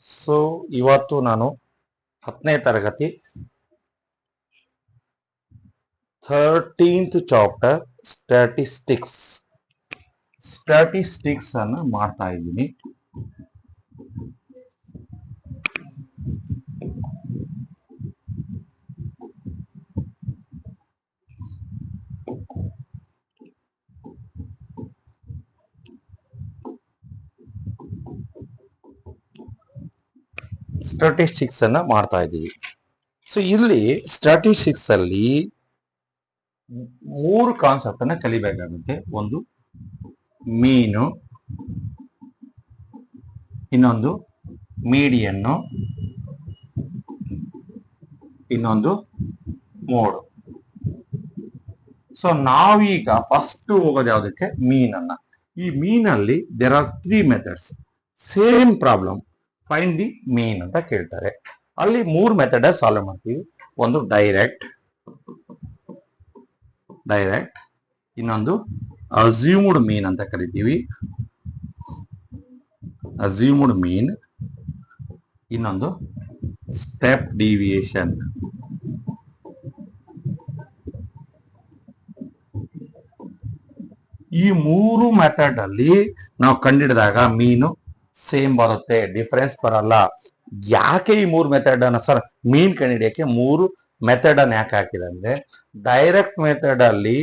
So ಇವತ್ತು ನಾನು 10ನೇ ತರಗತಿ 13th ಚಾಪ್ಟರ್ ಸ್ಟ್ಯಾಟಿಸ್ಟಿಕ್ಸ್ ಅನ್ನ ಮಾಡ್ತಾ ಇದ್ದೀನಿ. ಸೊ ಇಲ್ಲಿ ಸ್ಟ್ಯಾಟಿಸ್ಟಿಕ್ಸ್ ಅಲ್ಲಿ 3 ಕಾನ್ಸೆಪ್ಟ್ ಅನ್ನ ಕಲಿಬೇಕಾಗುತ್ತೆ. ಒಂದು ಮೀನು, ಇನ್ನೊಂದು ಮೀಡಿಯನ್ನು, ಇನ್ನೊಂದು ಮೋಡ್. ಸೊ ನಾವೀಗ ಫಸ್ಟ್ ಹೋಗೋದು ಯಾವುದಕ್ಕೆ? ಮೀನನ್ನ. ಈ ಮೀನಲ್ಲಿ there are 3 methods. Same problem, find the mean ಅಂತ ಕೇಳ್ತಾರೆ. ಅಲ್ಲಿ 3 ಮೆಥಡ್ ಸಾಲ್ವ್ ಮಾಡ್ತೀವಿ. ಒಂದು ಡೈರೆಕ್ಟ್, ಇನ್ನೊಂದು ಅಸ್ಯೂಮ್ಡ್ ಮೀನ್ ಅಂತ ಕರಿತೀವಿ, ಅಸ್ಯೂಮ್ಡ್ ಮೀನ್, ಇನ್ನೊಂದು ಸ್ಟೆಪ್ ಡಿವಿಯೇಷನ್. ಈ 3 ಮೆಥಡ್ ಅಲ್ಲಿ ನಾವು ಕಂಡಿಡಿದಾಗ ಮೀನು ಸೇಮ್ ಬರುತ್ತೆ, ಡಿಫರೆನ್ಸ್ ಬರಲ್ಲ. ಯಾಕೆ ಈ 3 ಮೆಥಡ್ ಅನ್ನ ಸರ್ ಮೀನ್ ಕಂಡಿಡಿಯಕ್ಕೆ 3 ಮೆಥಡ್ ಅನ್ನ ಯಾಕೆ ಹಾಕಿದೆ ಅಂದ್ರೆ, ಡೈರೆಕ್ಟ್ ಮೆಥಡ್ ಅಲ್ಲಿ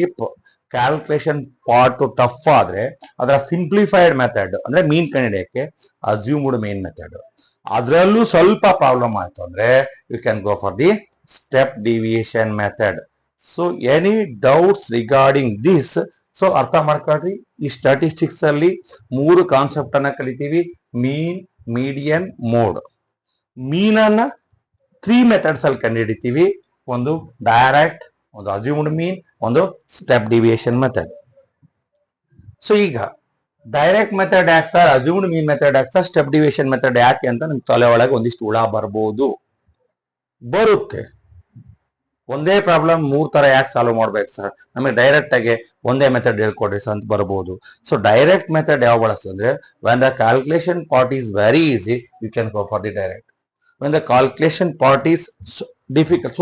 ಕ್ಯಾಲ್ಕುಲೇಷನ್ ಪಾರ್ಟ್ ಟಫ್ ಆದ್ರೆ ಅದರ ಸಿಂಪ್ಲಿಫೈಡ್ ಮೆಥಡ್ ಅಂದ್ರೆ ಮೀನ್ ಕಂಡಿಡಿಯಕ್ಕೆ ಅಸ್ಯೂಮ್ಡ್ ಮೀನ್ ಮೆಥಡ್. ಅದರಲ್ಲೂ ಸ್ವಲ್ಪ ಪ್ರಾಬ್ಲಮ್ ಆಯ್ತು ಅಂದ್ರೆ you can go for the step deviation method. So any doubts regarding this? So ಅರ್ಥ ಮಾಡ್ಕೊಳ್ರಿ, ಈ ಸ್ಟ್ಯಾಟಿಸ್ಟಿಕ್ಸ್ ಅಲ್ಲಿ 3 ಕಾನ್ಸೆಪ್ಟ್ ಅನ್ನ ಕಲಿತೀವಿ: ಮೀನ್, ಮೀಡಿಯನ್, ಮೋಡ್. ಮೀನನ್ನ 3 ಮೆಥಡ್ಸ್ ಅಲ್ಲಿ ಕಂಡುಹಿಡಿತೀವಿ. ಒಂದು ಡೈರೆಕ್ಟ್, ಒಂದು ಅಸ್ಯೂಮ್ಡ್ ಮೀನ್, ಒಂದು ಸ್ಟೆಪ್ ಡಿವಿಯೇಷನ್ ಮೆಥಡ್. ಸೊ ಈಗ ಡೈರೆಕ್ಟ್ ಮೆಥಡ್ ಯಾಕೆ ಸರ್, ಅಸ್ಯೂಮ್ಡ್ ಮೀನ್ ಮೆಥಡ್ ಯಾಕೆ ಸರ್, ಸ್ಟೆಪ್ ಡಿವಿಯೇಷನ್ ಮೆಥಡ್ ಯಾಕೆ ಅಂತ ನಿಮ್ ತಲೆ ಒಳಗೆ ಒಂದಿಷ್ಟು ಹುಳ ಬರುತ್ತೆ. ಒಂದೇ ಪ್ರಾಬ್ಲಮ್ 3 ತರ ಯಾಕೆ ಸಾಲ್ವ್ ಮಾಡ್ಬೇಕು ಸರ್, ನಮಗೆ ಡೈರೆಕ್ಟ್ ಆಗಿ ಒಂದೇ ಮೆಥಡ್ ಹೇಳ್ಕೊಡ್ರಿ ಸರ್ ಅಂತ ಬರ್ಬೋದು. ಸೊ ಡೈರೆಕ್ಟ್ ಮೆಥಡ್ ಯಾವ ಬಳಸ್ತು ಅಂದ್ರೆ, when the calculation part is very easy you can go for the direct. When the calculation part is difficult,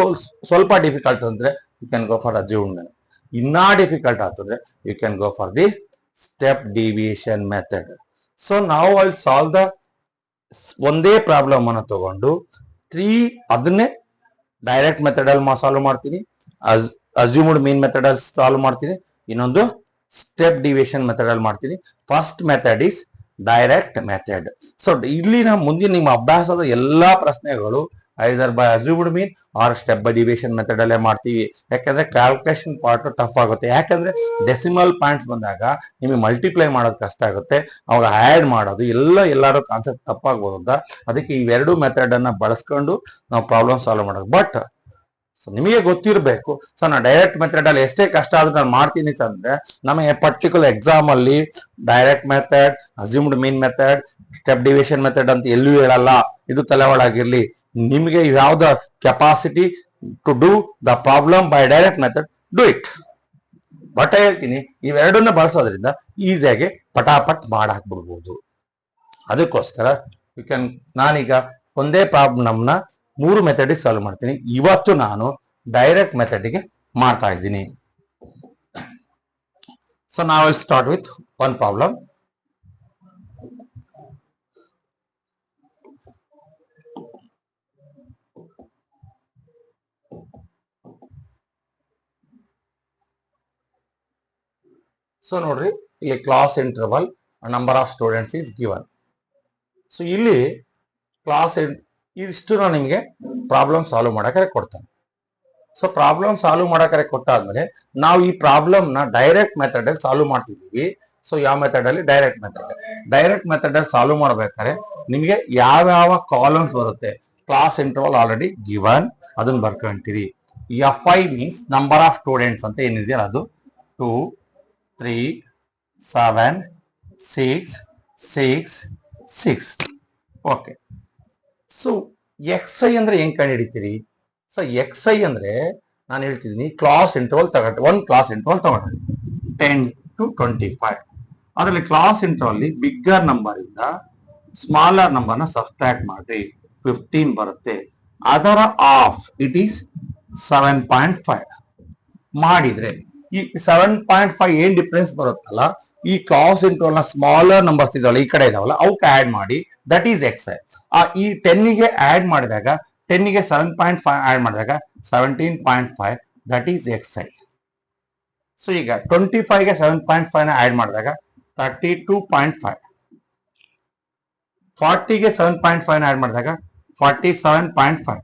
ಸ್ವಲ್ಪ ಡಿಫಿಕಲ್ಟ್ ಅಂದ್ರೆ you can go for assumed. ಇನ್ನ ಡಿಫಿಕಲ್ಟ್ ಆಗ್ತದೆ you can go for the step deviation method. So ನಾವು ಅಲ್ಲಿ solve the ಒಂದೇ problem ಅನ್ನು ತಗೊಂಡು ಅದನ್ನೇ ಡೈರೆಕ್ಟ್ ಮೆಥಡ್ ಅಲ್ಲಿ ಸಾಲ್ವ್ ಮಾಡ್ತೀನಿ, ಅಸ್ಯೂಮ್ಡ್ ಮೀನ್ ಮೆಥಡ್ ಅಲ್ಲಿ ಸಾಲ್ವ್ ಮಾಡ್ತೀನಿ, ಇನ್ನೊಂದು ಸ್ಟೆಪ್ ಡಿವಿಯೇಷನ್ ಮೆಥಡ್ ಅಲ್ಲಿ ಮಾಡ್ತೀನಿ. First method is direct method. So ಇಲ್ಲಿ ಮುಂದಿನ ನಿಮ್ಮ ಅಭ್ಯಾಸದ ಎಲ್ಲಾ ಪ್ರಶ್ನೆಗಳು either by assumed mean or step by deviation method ಅಲ್ಲೇ ಮಾಡ್ತೀವಿ. ಯಾಕಂದ್ರೆ ಕ್ಯಾಲ್ಕುಲೇಷನ್ ಪಾರ್ಟ್ ಟಫ್ ಆಗುತ್ತೆ. ಯಾಕಂದ್ರೆ ಡೆಸಿಮಲ್ ಪಾಯಿಂಟ್ಸ್ ಬಂದಾಗ ನಿಮಗೆ ಮಲ್ಟಿಪ್ಲೈ ಮಾಡೋದು ಕಷ್ಟ ಆಗುತ್ತೆ, ಅವಾಗ ಆ್ಯಡ್ ಮಾಡೋದು ಎಲ್ಲರೂ ಕಾನ್ಸೆಪ್ಟ್ ತಪ್ಪಾಗ್ಬೋದು ಅಂತ. ಅದಕ್ಕೆ ಇವೆರಡು ಮೆಥಡ್ ಅನ್ನ ಬಳಸ್ಕೊಂಡು ನಾವು ಪ್ರಾಬ್ಲಮ್ ಸಾಲ್ವ್ ಮಾಡೋದು. ಬಟ್ ನಿಮಗೆ ಗೊತ್ತಿರಬೇಕು, ಸೊ ನಾನು ಡೈರೆಕ್ಟ್ ಮೆಥಡ್ ಅಲ್ಲಿ ಎಷ್ಟೇ ಕಷ್ಟ ಆದ್ರೂ ನಾನು ಮಾಡ್ತೀನಿ ಅಂದ್ರೆ, ನಮಗೆ ಪರ್ಟಿಕ್ಯುಲರ್ ಎಕ್ಸಾಮ್ ಅಲ್ಲಿ direct method, assumed mean method, step deviation method ಅಂತ ಎಲ್ಲೂ ಹೇಳಲ್ಲ. ಇದು ತಲೆ ಒಳಗಿರ್ಲಿ. ನಿಮಗೆ ಯಾವ್ದ capacity to do the problem by direct method, do it. But ಹೇಳ್ತೀನಿ, ಇವೆರಡನ್ನ ಬಳಸೋದ್ರಿಂದ ಈಸಿಯಾಗಿ ಪಟಾಪಟ್ ಮಾಡಾಕ್ಬಿಡ್ಬೋದು. ಅದಕ್ಕೋಸ್ಕರ ನಾನೀಗ ಒಂದೇ ಪ್ರಾಬ್ಲಮ್ನ 3 ಮೆಥಡ್ ಸಾಲ್ವ್ ಮಾಡ್ತೀನಿ. ಇವತ್ತು ನಾನು ಡೈರೆಕ್ಟ್ ಮೆಥಡ್ಗೆ ಮಾಡ್ತಾ ಇದ್ದೀನಿ. ಸೊ ನಾವು will start with one problem. So ನೋಡ್ರಿ, ಇಲ್ಲಿ class interval number of students is given. So ಇಲ್ಲಿ ಕ್ಲಾಸ್ ಇಷ್ಟು ನಿಮಗೆ ಪ್ರಾಬ್ಲಮ್ ಸಾಲ್ವ್ ಮಾಡಕ್ಕೆ ಕೊಡ್ತಾನೆ. ಸೊ ಪ್ರಾಬ್ಲಮ್ ಸಾಲ್ವ್ ಮಾಡಕ್ಕೆ ಕೊಟ್ಟಾದ್ಮೇಲೆ ನಾವು ಈ ಪ್ರಾಬ್ಲಮ್ ನ ಡೈರೆಕ್ಟ್ ಮೆಥಡ್ ಅಲ್ಲಿ ಸಾಲ್ವ್ ಮಾಡ್ತಿದ್ದೀವಿ. ಸೊ ಯಾವ ಮೆಥಡ್ ಅಲ್ಲಿ? ಡೈರೆಕ್ಟ್ ಮೆಥಡ್ ಅಲ್ಲಿ ಸಾಲ್ವ್ ಮಾಡ್ಬೇಕಾದ್ರೆ ನಿಮಗೆ ಯಾವ ಕಾಲಮ್ಸ್ ಬರುತ್ತೆ? ಕ್ಲಾಸ್ ಇಂಟರ್ವಲ್ ಆಲ್ರೆಡಿ ಗಿವನ್, ಅದನ್ನ ಬರ್ಕೊಂತೀರಿ. FI means number of students ಅಂತ ಏನಿದೆಯಲ್ಲ ಅದು 2, 3, 7, 6, 6, 6. ಓಕೆ. ಸೊ XI ಅಂದ್ರೆ ಹೆಂಗ್ ಕಂಡು ಹಿಡಿತೀರಿ? ಸೊ XI ಅಂದ್ರೆ ನಾನು ಹೇಳ್ತಿದ್ದೀನಿ, ಕ್ಲಾಸ್ ಇಂಟರ್ವಲ್ ತಗೊಂಡ್ರೆ, ಒಂದು ಕ್ಲಾಸ್ ಇಂಟರ್ವಲ್ ತಗೊಂಡ್ರೆ 10 to 25. ಅದರಲ್ಲಿ ಕ್ಲಾಸ್ ಇಂಟರ್ವಲ್ ಬಿಗ್ಗರ್ ನಂಬರ್ ಇಂದ ಸ್ಮಾಲರ್ ನಂಬರ್ನ ಸಬ್ಸ್ಟ್ರಾಕ್ಟ್ ಮಾಡ್ರಿ 15 ಬರುತ್ತೆ. ಅದರ ಆಫ್ ಇಟ್ ಈಸ್ 7.5 ಮಾಡಿದ್ರೆ ಈ 7.5 ಏನ್ ಡಿಫರೆನ್ಸ್ ಬರುತ್ತಲ್ಲ, ಈ ಕ್ಲಾಸ್ ಇಂಟರ್ವಲ್ ನ ಸ್ಮಾಲರ್ ನಂಬರ್ಸ್ ಇದಾವಲ್ಲ ಈ ಕಡೆ ಇದಾವಲ್ಲ ಅವಕ್ಕೆ ಆಡ್ ಮಾಡಿ, ದಟ್ ಈಸ್ ಎಕ್ಸ್ ಐ. ಈ 10 ಗೆ ಆಡ್ ಮಾಡಿದಾಗ 10 ಗೆ 7.5 ಆಡ್ ಮಾಡಿದಾಗ 17.5 that is X i. So ಈಗ 25 ಗೆ 7.5 ನ ಆಡ್ ಮಾಡಿದಾಗ 32.5, 40 ಗೆ 7.5 ನ ಆಡ್ ಮಾಡಿದಾಗ 47.5,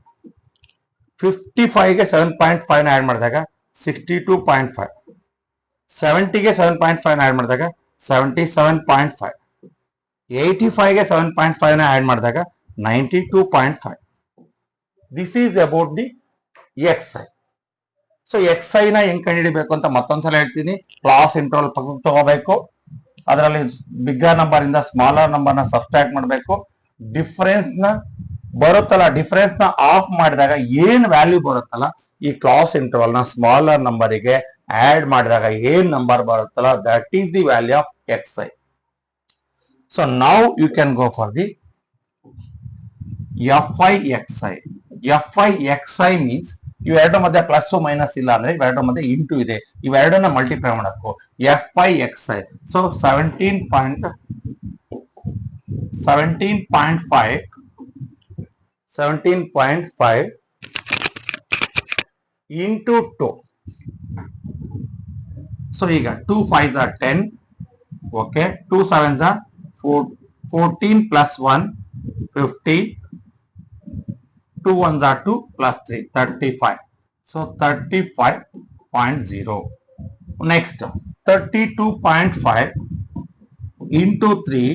55 ಗೆ 7.5 ನ ಆಡ್ ಮಾಡಿದಾಗ 62.5, 70 ಗೆ 7.5 ನ ಆಡ್ ಮಾಡಿದಾಗ 77.5, 85 ಗೆ 7.5 ನ ಆಡ್ ಮಾಡಿದಾಗ 92.5. This is about the X i. So X i ನ ಹೆಂಗ್ ಕಂಡುಹಿಡಿಬೇಕು ಅಂತ ಮತ್ತೊಂದ್ಸಲ ಹೇಳ್ತೀನಿ. ಕ್ಲಾಸ್ ಇಂಟರ್ವಲ್ ಪಕ್ಕಕ್ಕೆ ತಗೋಬೇಕು, ಅದರಲ್ಲಿ ಬಿಗ್ಗರ್ ನಂಬರ್ ಇಂದ ಸ್ಮಾಲರ್ ನಂಬರ್ ನ ಸಬ್ಸ್ಟ್ರಾಕ್ಟ್ ಮಾಡಬೇಕು. ಡಿಫರೆನ್ಸ್ ನ ಬರುತ್ತಲ್ಲ, ಡಿಫರೆನ್ಸ್ ನ ಆಫ್ ಮಾಡಿದಾಗ ಏನ್ ವ್ಯಾಲ್ಯೂ ಬರುತ್ತಲ್ಲ ಈ ಕ್ಲಾಸ್ ಇಂಟರ್ವಲ್ ನ ಸ್ಮಾಲರ್ ನಂಬರಿಗೆ ಆಡ್ ಮಾಡಿದಾಗ ಏನ್ ನಂಬರ್ ಬರುತ್ತಲ್ಲ that is the value of x i. So now you can go for the f i x i. F i x i means ಇವೆರಡು ಮಧ್ಯೆ ಪ್ಲಸ್ ಮೈನಸ್ ಇಲ್ಲ ಅಂದ್ರೆ ಇವೆರಡು ಮಧ್ಯೆ ಇಂಟು ಇದೆ, ಇವೆರಡನ್ನ ಮಲ್ಟಿಪ್ಲೈ ಮಾಡಬೇಕು. F i x i. So 17.5 into 2. So ಈಗ 2 5s are 10. Okay, 2 7s are 14 plus 1 50. 2 1s are 2 plus 3 35. So 35.0. Next 32.5 into 3.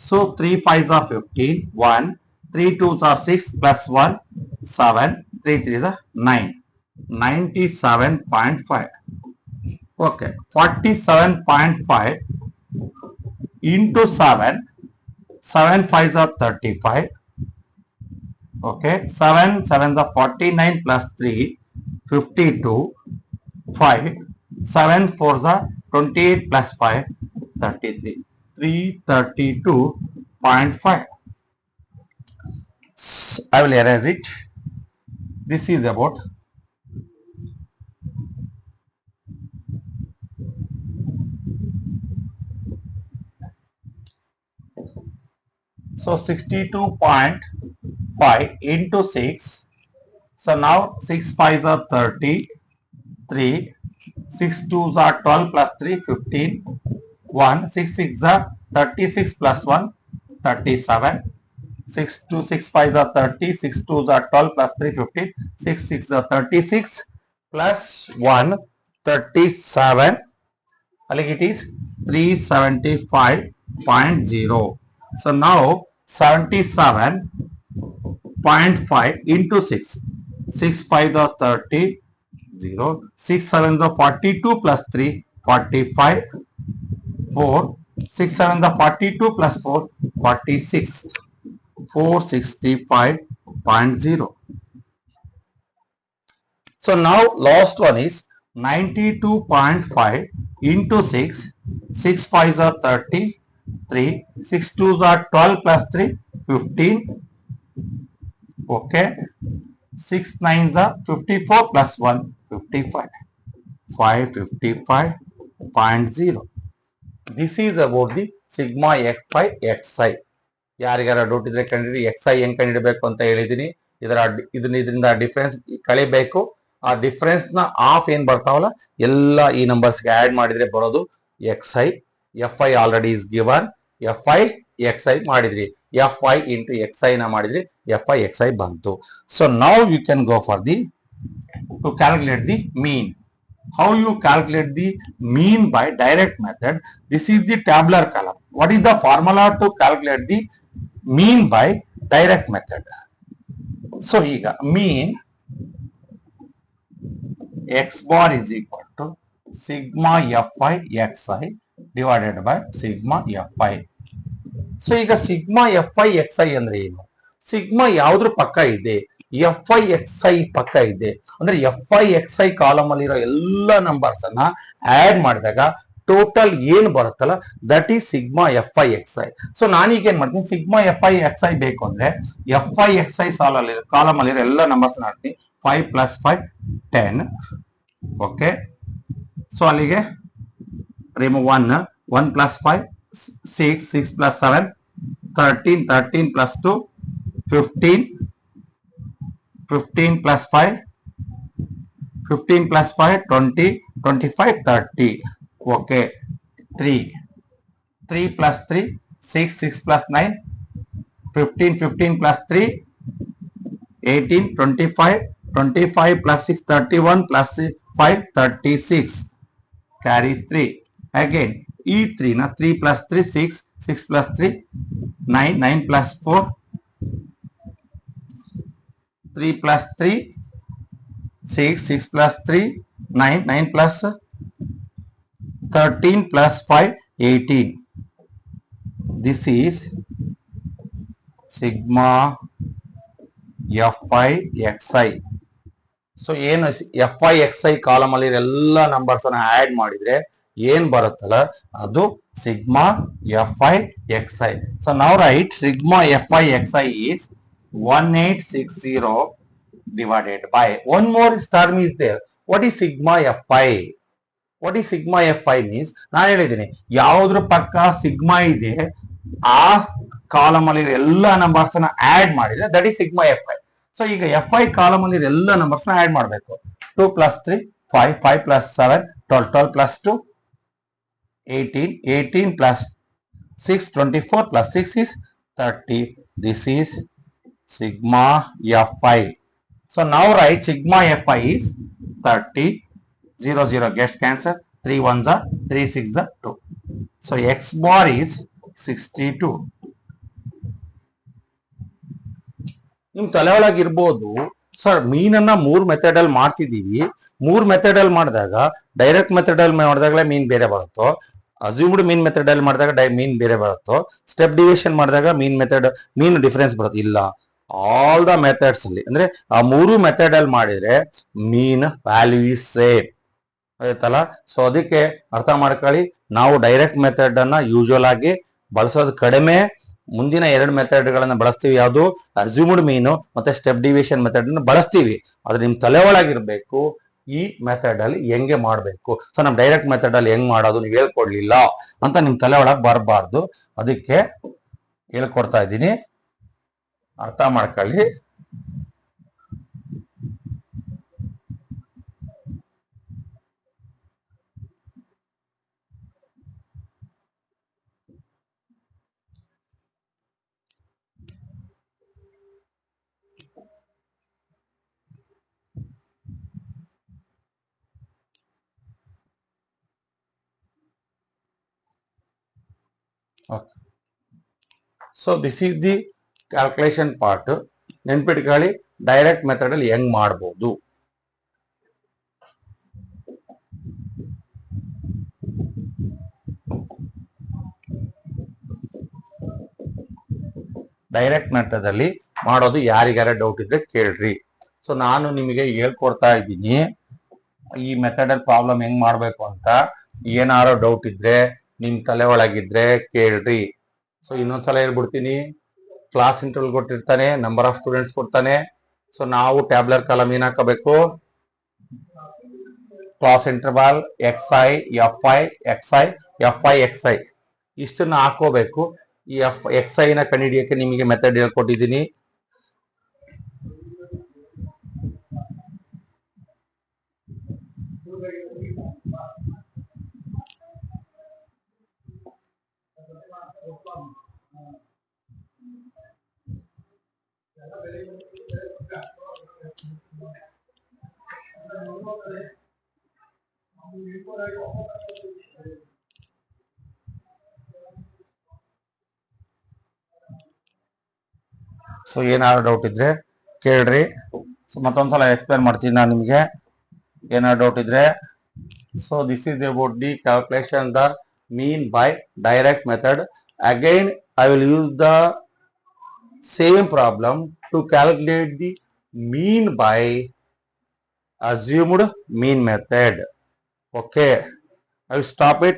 So 3 5s are 15. 1 3 2s are 6 plus 1 7. 3 3s are 9. 97.5. Okay, 47.5 into 7. 7 5s are 35. Okay, 7 7s are 49 plus 3 52. 5 7 4s are 28 plus 5 33. 332.5. I will erase it. This is about so 62.5 into 6. So now 6 5s are 33. 6 2s are 12 plus 3 15. 1 6 6s are 36 plus 1 37. 6 2 6 5s are 30. 6 2s are 12 plus 3 15. 6 6s are 36 plus 1 37. Like it is 375.0. So now 77.5 into 6. 6 5s are 30. 0. 6 7s are 42 plus 3 45. 4 6 7s are 42 plus 4 46. 465.0. So now last one is 92.5 into 6. 6 5s are 33. 6 2s are 12 plus 3 15. Okay, 6 9s are 54 plus 1 55. 555.0. This is about the sigma xi xi. ಯಾರಿಗಾರ doubt ಇದ್ರೆ ಕಂಡಿಡಿ. X I ಹೆಂಗ್ ಕಂಡಿಡಬೇಕು ಅಂತ ಹೇಳಿದೀನಿ. ಇದರಿಂದ difference ಕಳಿಬೇಕು. ಆ difference ನ of ಏನ್ ಬರ್ತಾವಲ್ಲ ಎಲ್ಲ ಈ ನಂಬರ್ಸ್ಗೆ ಆಡ್ ಮಾಡಿದ್ರೆ ಬರೋದು x i. F i already is given. F i x i ಮಾಡಿದ್ರಿ, f i into x i ನ ಮಾಡಿದ್ರಿ, ಎಫ್ ಐ ಎಕ್ಸ್ ಐ ಬಂತು. So now you can go for the to calculate the mean. How you calculate the mean by direct method? This is the tabular column. What is the formula to calculate the mean by direct method? So here mean x bar is equal to sigma fi xi divided by sigma fi. So ಈಗ sigma fi xi ಅಂದ್ರೆ ಏನು? Sigma ಯಾವ್ದ್ರ ಪಕ್ಕ ಇದೆ? F i x I ಪಕ್ಕ ಇದೆ. ಅಂದ್ರೆ F i x i column ಅಲ್ಲಿ ಇರೋ ಎಲ್ಲ ನಂಬರ್ಸ್ ಅನ್ನ ಆಡ್ ಮಾಡಿದಾಗ ಟೋಟಲ್ ಏನ್ ಬರುತ್ತಲ್ಲ that is sigma f i x i. So ನಾನೀಗ ಏನ್ ಮಾಡ್ತೀನಿ, sigma f i x I ಬೇಕು ಅಂದ್ರೆ F i x i column ಅಲ್ಲಿ ಎಲ್ಲ ನಂಬರ್ಸ್ ಹಾಕ್ತೀನಿ. 5 + 5 10. ಓಕೆ, ಸೊ ಅಲ್ಲಿಗೆ remove 1 + 5 6 6 + 7 13 13 + 2 15 15 + 5 15 + 5 20 25 30. okay, 3 3 + 3 6 6 + 9 15 15 + 3 18 25 25 + 6 31 + 5 36. carry 3 again. E 3 na 3 + 3 6 6 + 3 9 9 + 4 3 + 3 6 6 + 3 9 9 + 13 + 5 18. this is sigma fi xi. So ಏನು f i x i column ಅಲ್ಲಿ ಎಲ್ಲ ನಂಬರ್ಸ್ ಅನ್ನ ಆಡ್ ಮಾಡಿದ್ರೆ ಏನ್ ಬರುತ್ತಲ್ಲ ಅದು sigma f i x i. So ನಾವು write sigma f i x i is 1860 divided by one more term is there. what is sigma fi? what is sigma fi means, ನಾನು ಹೇಳಿದ್ದೀನಿ ಯಾವುದ್ರ ಪಕ್ಕ ಸಿಗ್ಮಾ ಇದೆ ಆ ಕಾಲಮ್ ಅಲ್ಲಿ ಎಲ್ಲ numbers ಅನ್ನ ಆಡ್ ಮಾಡಿದ್ರೆ that is sigma f I. So ಈಗ ಎಫ್ ಐ ಕಾಲಮ್ ಅಲ್ಲಿ ಎಲ್ಲ ನಂಬರ್ಸ್ ನ ಆಡ್ ಮಾಡಬೇಕು. 2 + 3 5 5 + 7 12 12 + 2 18 18 + 6 24 + 6 is 30. this is sigma fi. so now write sigma fi is 30. 0 0 gets cancelled. 3 1s are 3 6s are 2. so x bar is 62. ನಿಮ್ ತಲೆ ಒಳಗಿರ್ಬೋದು sir ಮೀನನ್ನ 3 method ಅಲ್ಲಿ ಮಾಡ್ತಿದೀವಿ, 3 ಮೆಥಡ್ ಅಲ್ಲಿ ಮಾಡಿದಾಗ ಡೈರೆಕ್ಟ್ ಮೆಥಡ್ ಅಲ್ಲಿ ಮಾಡಿದಾಗಲೇ ಮೀನ್ ಬೇರೆ ಬರುತ್ತೋ, ಅಸ್ಯೂಮ್ಡ್ ಮೀನ್ ಮೆಥಡ್ ಅಲ್ಲಿ ಮಾಡಿದಾಗ ಮೀನ್ ಬೇರೆ ಬರುತ್ತೋ, ಸ್ಟೆಪ್ ಡಿವಿಷನ್ ಮಾಡಿದಾಗ ಮೀನ್ ಡಿಫರೆನ್ಸ್ ಬರುತ್ತೆ? ಇಲ್ಲ, ಆಲ್ ದ ಮೆಥಡ್ಸ್ ಅಲ್ಲಿ ಅಂದ್ರೆ ಆ 3 ಮೆಥಡ್ ಅಲ್ಲಿ ಮಾಡಿದ್ರೆ ಮೀನ್ ವ್ಯಾಲ್ಯೂ ಇಸ್ ಸೇಮ್ ಆಯ್ತಲ್ಲ. ಸೊ ಅದಕ್ಕೆ ಅರ್ಥ ಮಾಡ್ಕೊಳ್ಳಿ, ನಾವು ಡೈರೆಕ್ಟ್ ಮೆಥಡ್ ಅನ್ನ ಯೂಶುವಲ್ ಆಗಿ ಬಳಸೋದು ಕಡಿಮೆ, ಮುಂದಿನ 2 ಮೆಥಡ್ ಗಳನ್ನ ಬಳಸ್ತೀವಿ. ಯಾವುದು ಅಸ್ಯೂಮ್ಡ್ ಮೀನು ಮತ್ತೆ ಸ್ಟೆಪ್ ಡಿವಿಷನ್ ಮೆಥಡ್ ಅನ್ನು ಬಳಸ್ತೀವಿ. ಆದ್ರೆ ನಿಮ್ ತಲೆ ಒಳಗಿರ್ಬೇಕು ಈ ಮೆಥಡ್ ಅಲ್ಲಿ ಹೆಂಗೆ ಮಾಡ್ಬೇಕು. ಸೊ ನಮ್ ಡೈರೆಕ್ಟ್ ಮೆಥಡ್ ಅಲ್ಲಿ ಹೆಂಗ್ ಮಾಡೋದು ನೀವು ಹೇಳ್ಕೊಡ್ಲಿಲ್ಲ ಅಂತ ನಿಮ್ ತಲೆ ಒಳಗೆ ಬರಬಾರ್ದು, ಅದಕ್ಕೆ ಹೇಳ್ಕೊಡ್ತಾ ಇದ್ದೀನಿ, ಅರ್ಥ ಮಾಡ್ಕೊಳ್ಳಿ. So this is the calculation part. ನೆನ್ಪಿಟ್ಕೊಳ್ಳಿ ಡೈರೆಕ್ಟ್ ಮೆಥಡ್ ಅಲ್ಲಿ ಹೆಂಗ್ ಮಾಡ್ಬೋದು. ಡೈರೆಕ್ಟ್ ಮೆಥಡ್ ಅಲ್ಲಿ ಮಾಡೋದು ಯಾರಿಗಾರ ಡೌಟ್ ಇದ್ರೆ ಕೇಳ್ರಿ. ಸೊ ನಾನು ನಿಮಗೆ ಹೇಳ್ಕೊಡ್ತಾ ಇದ್ದೀನಿ ಈ ಮೆಥಡ್ ಅಲ್ಲಿ ಪ್ರಾಬ್ಲಮ್ ಹೆಂಗ್ ಮಾಡ್ಬೇಕು ಅಂತ. ಏನಾರೋ ಡೌಟ್ ಇದ್ರೆ ನಿಮ್ ತಲೆ ಒಳಗಿದ್ರೆ ಕೇಳ್ರಿ. ಸೊ ಇನ್ನೊಂದ್ಸಲ ಹೇಳ್ಬಿಡ್ತೀನಿ, ಕ್ಲಾಸ್ ಇಂಟರ್ವಲ್ ಕೊಟ್ಟಿರ್ತಾನೆ, ನಂಬರ್ ಆಫ್ ಸ್ಟೂಡೆಂಟ್ಸ್ ಕೊಡ್ತಾನೆ. ಸೊ ನಾವು ಟ್ಯಾಬ್ಲರ್ ಕಾಲಮ್ ಏನ್ ಹಾಕಬೇಕು, class interval x i f i x i f i x i ಇಷ್ಟನ್ನ ಹಾಕೋಬೇಕು. ಈ ಎಕ್ಸ್ ಐ ನ ಕಂಡುಹಿಡಿಯಕ್ಕೆ ನಿಮಗೆ ಮೆಥಡ್ ಹೇಳ್ಕೊಟ್ಟಿದ್ದೀನಿ. ಸೊ ಏನಾದ್ರು ಡೌಟ್ ಇದ್ರೆ ಕೇಳ್ರಿ. ಸೊ ಮತ್ತೊಂದ್ಸಲ ಎಕ್ಸ್ಪ್ಲೇನ್ ಮಾಡ್ತೀನಿ ನಾನು ನಿಮಗೆ, ಏನಾದ್ರು ಡೌಟ್ ಇದ್ರೆ. So this is about the calculation the mean by direct method. Again I will use the same problem to calculate the mean by assumed mean method. Okay, I will stop it.